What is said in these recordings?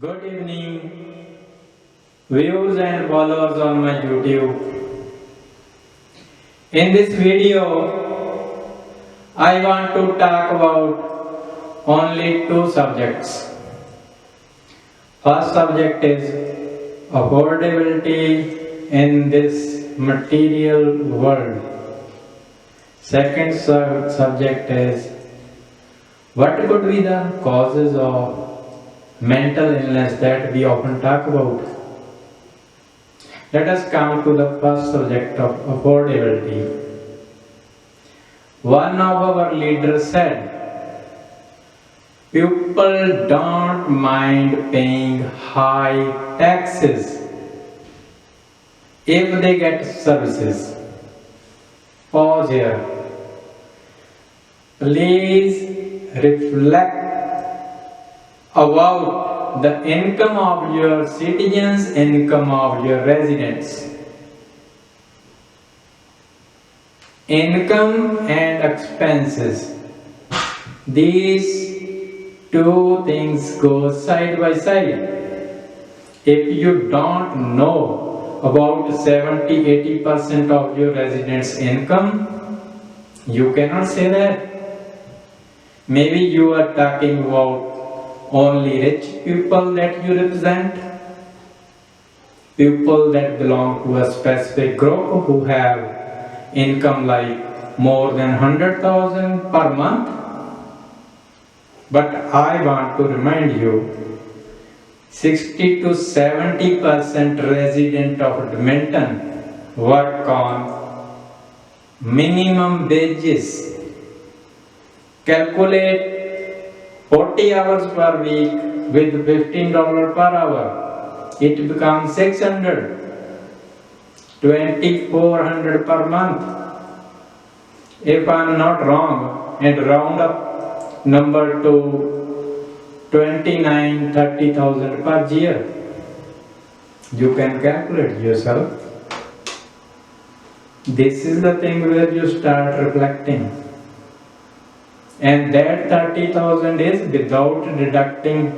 Good evening, viewers and followers on my YouTube. In this video, I want to talk about only two subjects. First subject is affordability in this material world. Second subject is what could be the causes of mental illness that we often talk about. Let us come to the first subject of affordability. One of our leaders said, people don't mind paying high taxes if they get services. Pause here. Please reflect about the income of your citizens, income of your residents. Income and expenses. These two things go side by side. If you don't know about 70-80% of your residents' income, you cannot say that. Maybe you are talking about only rich people that you represent, people that belong to a specific group who have income like more than 100,000 per month. But I want to remind you, 60 to 70% resident of Edmonton work on minimum wages. Calculate 40 hours per week with $15 per hour. It becomes 600, 2,400 per month. If I am not wrong, and round up number to 29-30,000 per year. You can calculate yourself. This is the thing where you start reflecting. And that 30,000 is without deducting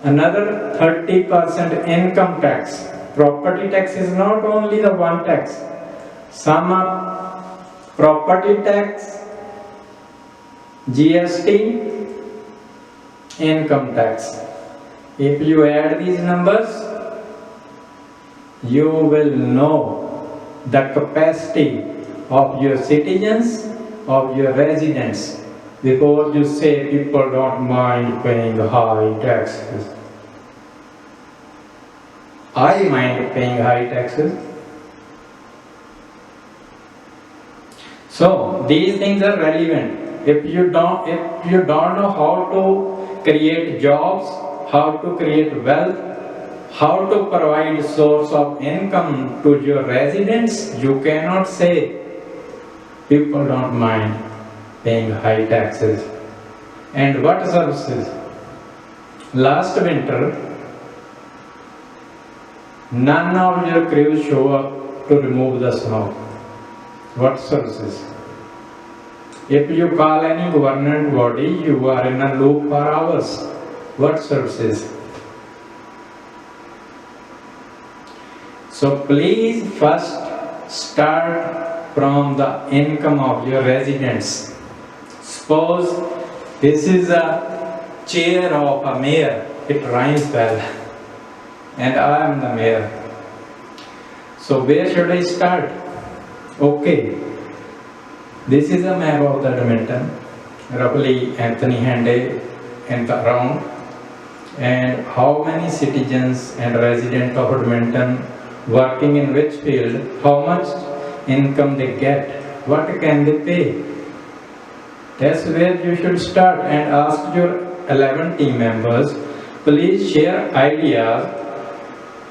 another 30% income tax. Property tax is not only the one tax. Sum up property tax, GST, income tax. If you add these numbers, you will know the capacity of your citizens, of your residents. Because you say people don't mind paying high taxes. I mind paying high taxes. So these things are relevant. If you don't know how to create jobs, how to create wealth, how to provide source of income to your residents, you cannot say people don't mind paying high taxes. And what services? Last winter, none of your crews show up to remove the snow. What services? If you call any government body, you are in a loop for hours. What services? So please first start from the income of your residents. Suppose this is a chair of a mayor, it rhymes well, and I am the mayor. So where should I start? Okay, this is a map of the Edmonton, roughly Anthony Hande and around, and how many citizens and residents of Edmonton working in which field, how much income they get, what can they pay. That's where you should start and ask your 11 team members, please share ideas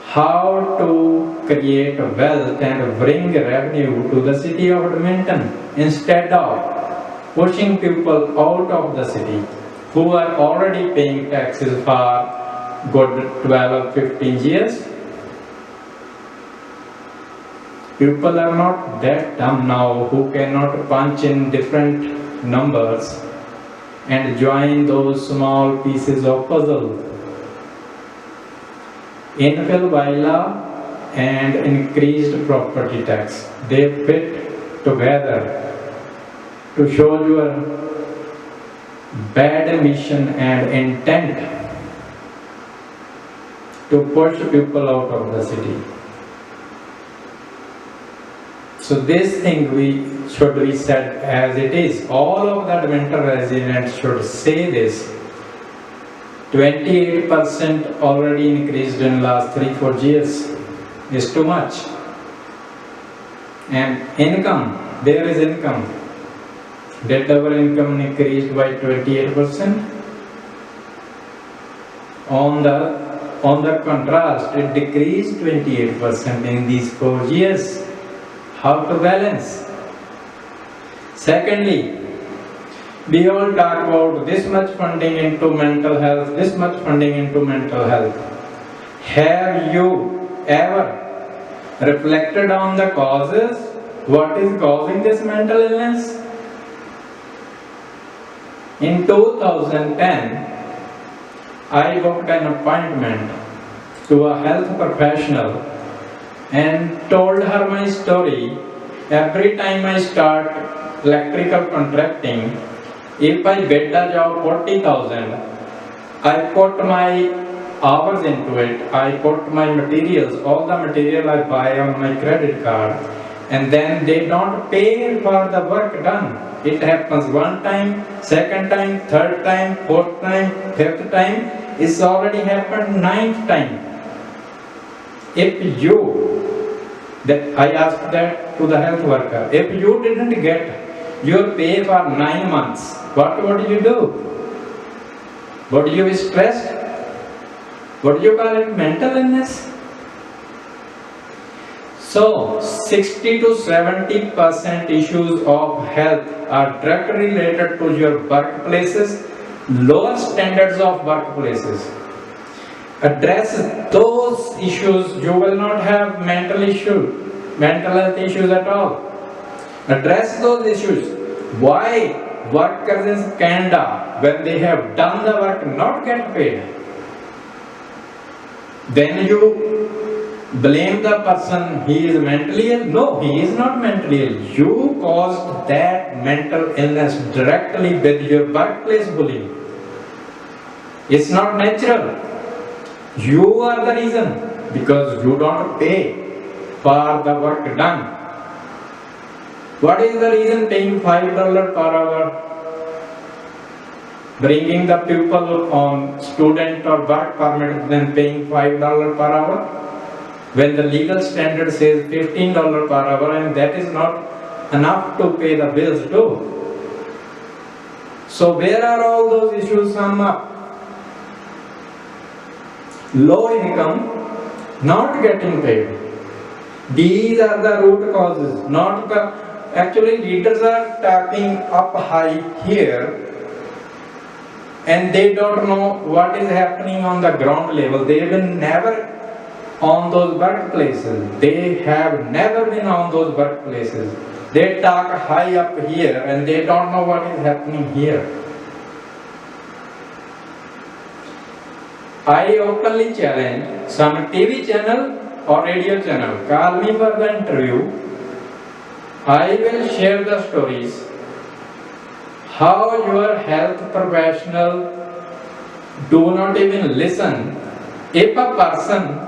how to create wealth and bring revenue to the city of Edmonton instead of pushing people out of the city who are already paying taxes for good 12 or 15 years. People are not that dumb now who cannot punch in different numbers and join those small pieces of puzzle. infill bylaw and increased property tax. They fit together to show your bad mission and intent to push people out of the city. So this thing should be said as it is. All of that winter residents should say this. 28% already increased in last 3-4 years is too much. And income, there is income. Did our income increased by 28%? On the contrast, it decreased 28% in these 4 years. How to balance? Secondly, we all talk about this much funding into mental health, this much funding into mental health. Have you ever reflected on the causes? What is causing this mental illness? In 2010, I booked an appointment to a health professional and told her my story. Every time I start electrical contracting, if I bid a job 40,000, I put my hours into it, I put my materials, all the material I buy on my credit card, and then they don't pay for the work done. It happens one time, second time, third time, fourth time, fifth time. It's already happened 9th time. If I asked that to the health worker, if you didn't get your pay for 9 months, what would you do? Would you be stressed? Would you call it mental illness? So, 60 to 70% issues of health are directly related to your workplaces, lower standards of workplaces. Address those issues, you will not have mental health issues at all. Address those issues. Why workers in Canada, when they have done the work, not get paid? Then you blame the person, he is mentally ill. No, he is not mentally ill. You caused that mental illness directly with your workplace bullying. It's not natural. You are the reason, because you don't pay for the work done. What is the reason paying $5 per hour? Bringing the people on student or work permit, then paying $5 per hour? When the legal standard says $15 per hour, and that is not enough to pay the bills too. So where are all those issues sum up? Low income, not getting paid. These are the root causes, not the... Actually, leaders are talking up high here, and they don't know what is happening on the ground level. They will never on those workplaces. They have never been on those workplaces. They talk high up here and they don't know what is happening here. I openly challenge some TV channel or radio channel, call me for the interview. I will share the stories how your health professional do not even listen. If a person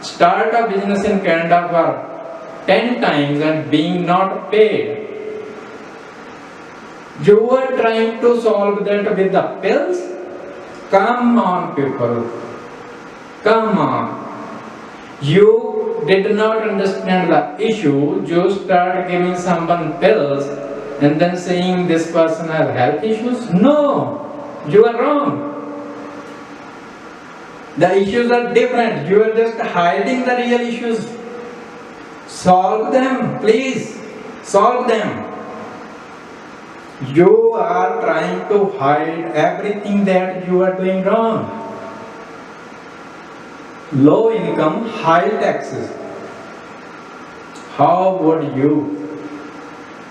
start a business in Canada for 10 times and being not paid, you are trying to solve that with the pills? Come on, people. Come on. You did not understand the issue. You start giving someone pills and then saying this person has health issues. No, you are wrong. The issues are different. You are just hiding the real issues. Solve them, please. Solve them. You are trying to hide everything that you are doing wrong. Low income, high taxes. How would you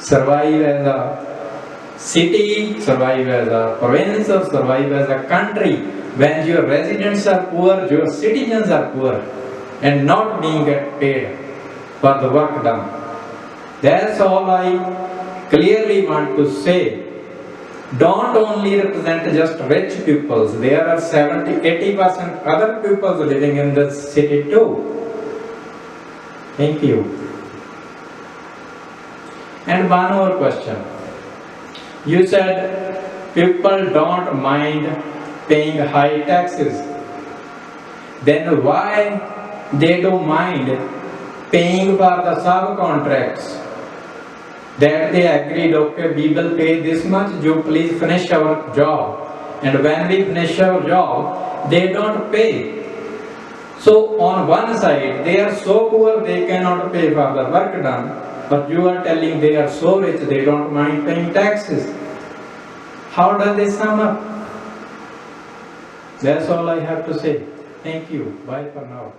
survive as a city, survive as a province, or survive as a country When your residents are poor, your citizens are poor and not being get paid for the work done. That's all I clearly want to say. Don't only represent just rich peoples. There are 70-80% other peoples living in the city too. Thank you. And one more question. You said people don't mind paying high taxes. Then why they don't mind paying for the subcontracts? That they agreed, okay, we will pay this much, you please finish our job. And when we finish our job, they don't pay. So on one side, they are so poor they cannot pay for the work done. But you are telling they are so rich they don't mind paying taxes. How does this sum up? That's all I have to say. Thank you. Bye for now.